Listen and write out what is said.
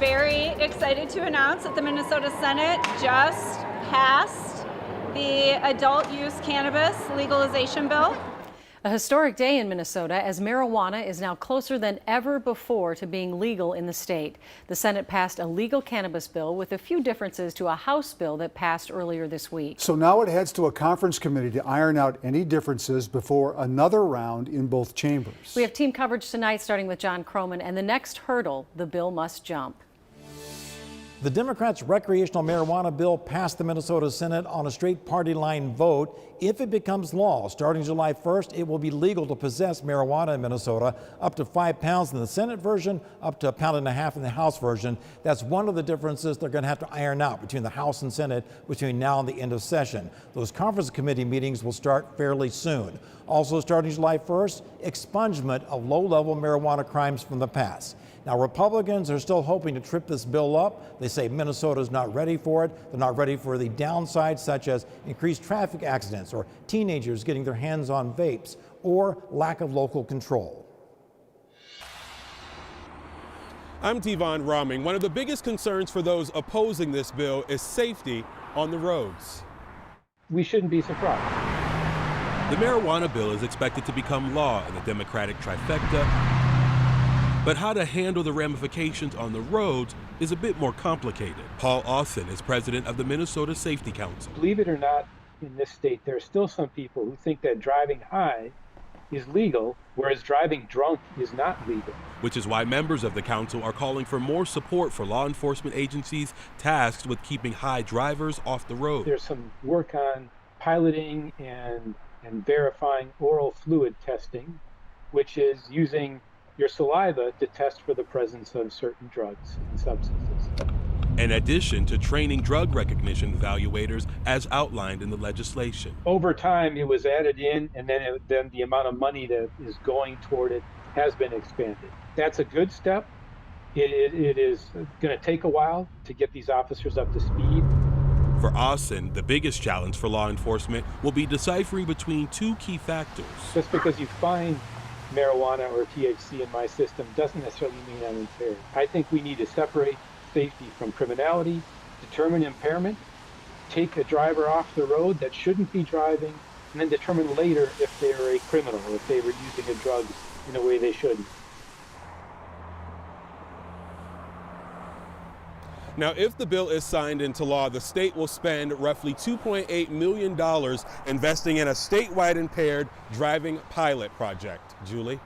very excited to announce that the Minnesota Senate just passed the adult use cannabis legalization bill. A historic day in Minnesota as marijuana is now closer than ever before to being legal in the state. The Senate passed a legal cannabis bill with a few differences to a House bill that passed earlier this week. So now it heads to a conference committee to iron out any differences before another round in both chambers. We have team coverage tonight starting with John Croman, and the next hurdle, the bill must jump. The Democrats' recreational marijuana bill passed the Minnesota Senate on a straight party line vote. If it becomes law, starting July 1st, it will be legal to possess marijuana in Minnesota, up to 5 pounds in the Senate version, up to 1.5 pounds in the House version. That's one of the differences they're going to have to iron out between the House and Senate between now and the end of session. Those conference committee meetings will start fairly soon. Also starting July 1st, expungement of low-level marijuana crimes from the past. Now, Republicans are still hoping to trip this bill up. They say Minnesota is not ready for it. They're not ready for the downsides, such as increased traffic accidents or teenagers getting their hands on vapes or lack of local control. I'm Tivon Roming. One of the biggest concerns for those opposing this bill is safety on the roads. We shouldn't be surprised. The marijuana bill is expected to become law in the Democratic trifecta. But how to handle the ramifications on the roads is a bit more complicated. Paul Austin is president of the Minnesota Safety Council. Believe it or not, in this state, there are still some people who think that driving high is legal, whereas driving drunk is not legal. Which is why members of the council are calling for more support for law enforcement agencies tasked with keeping high drivers off the road. There's some work on piloting and verifying oral fluid testing, which is using your saliva to test for the presence of certain drugs and substances. In addition to training drug recognition evaluators as outlined in the legislation. Over time, it was added in, and then the amount of money that is going toward it has been expanded. That's a good step. It is going to take a while to get these officers up to speed. For Austin, the biggest challenge for law enforcement will be deciphering between two key factors. Just because you find marijuana or THC in my system doesn't necessarily mean I'm impaired. I think we need to separate safety from criminality, determine impairment, take a driver off the road that shouldn't be driving, and then determine later if they are a criminal, or if they were using a drug in a way they shouldn't. Now, if the bill is signed into law, the state will spend roughly $2.8 million investing in a statewide impaired driving pilot project. Julie?